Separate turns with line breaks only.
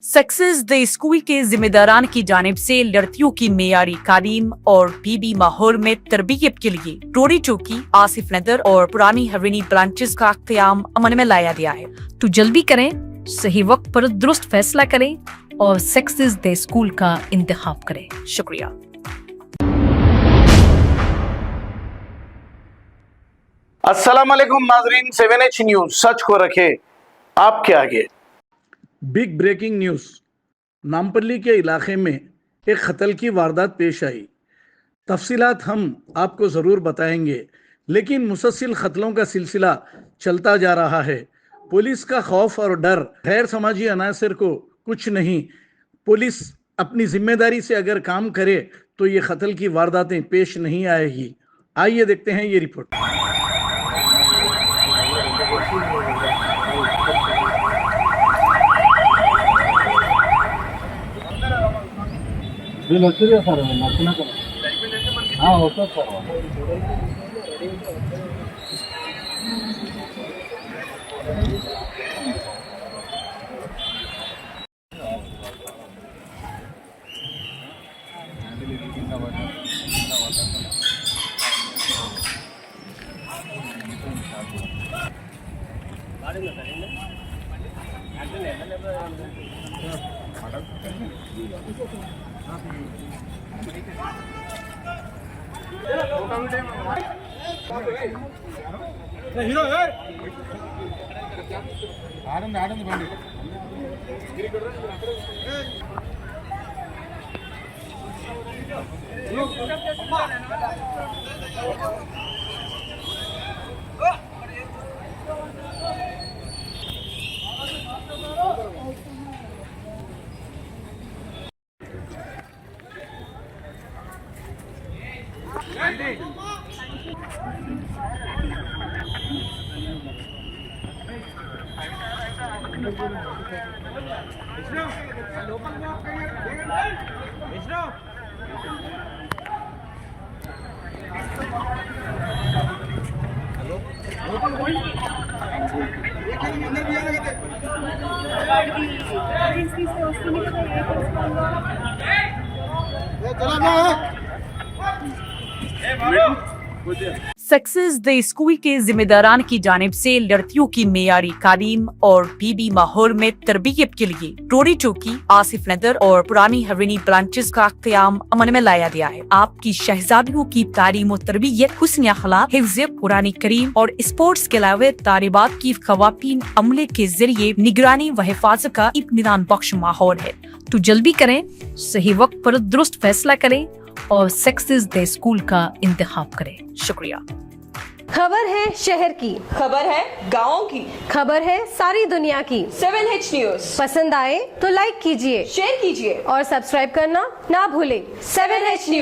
Success the school के जिम्मेदारान की जानिब से लड़कियों की मेयारी तालीम और पीबी माहौल में तरबियत के लिए रोरी चौकी, आसिफ नगर और पुरानी हवेली ब्रांचेस का क़याम अमल में लाया गया है। तो जल्दी करें, सही वक्त पर दुरुस्त फैसला करें और सक्सेस द स्कूल का इंतखाब करें। शुक्रिया।
अस्सलाम वालेकुम नाजरीन, 7H न्यूज सच को रखे आपके आगे।
Big breaking news. नामपल्ली के इलाके में एक कत्ल की वारदात पेश आई। तफसीलात हम आपको ज़रूर बताएंगे, लेकिन मुसलसल कत्लों का सिलसिला चलता जा रहा है। पुलिस का खौफ और डर गैर समाजी अनासर को कुछ नहीं। पुलिस अपनी जिम्मेदारी से अगर काम करे तो ये कत्ल की वारदातें पेश नहीं आएगी। आइए देखते हैं ये रिपोर्ट।
बिल होती है सर, नचना करो। हाँ होता सर।
హీరో
ఆడండి ఆడండి బండి.
सक्सेस द स्कूल के जिम्मेदारान की जानिब से लड़कियों की मेयारी तालीम और पीबी माहौल में तरबियत के लिए रोरी चौकी, आसिफ नगर और पुरानी हवेली ब्रांचेस का क़याम अमल में लाया गया है। आपकी शहजादियों की तालीम और तरबियत, हुस्न अखलाक, हिफ्ज़ कुरान करीम और स्पोर्ट्स के अलावा तालिबात की ख़वातीन अमले के जरिए निगरानी व हिफाजत का इत्मीनान बख्श माहौल है। तो जल्दी करें, सही वक्त पर दुरुस्त फैसला करें और सक्सेस द स्कूल का इंतखाब करें। शुक्रिया।
खबर है शहर की,
खबर है गाँव की,
खबर है सारी दुनिया की।
7H न्यूज
पसंद आए तो लाइक कीजिए,
शेयर कीजिए
और सब्सक्राइब करना ना भूलें।
7H news.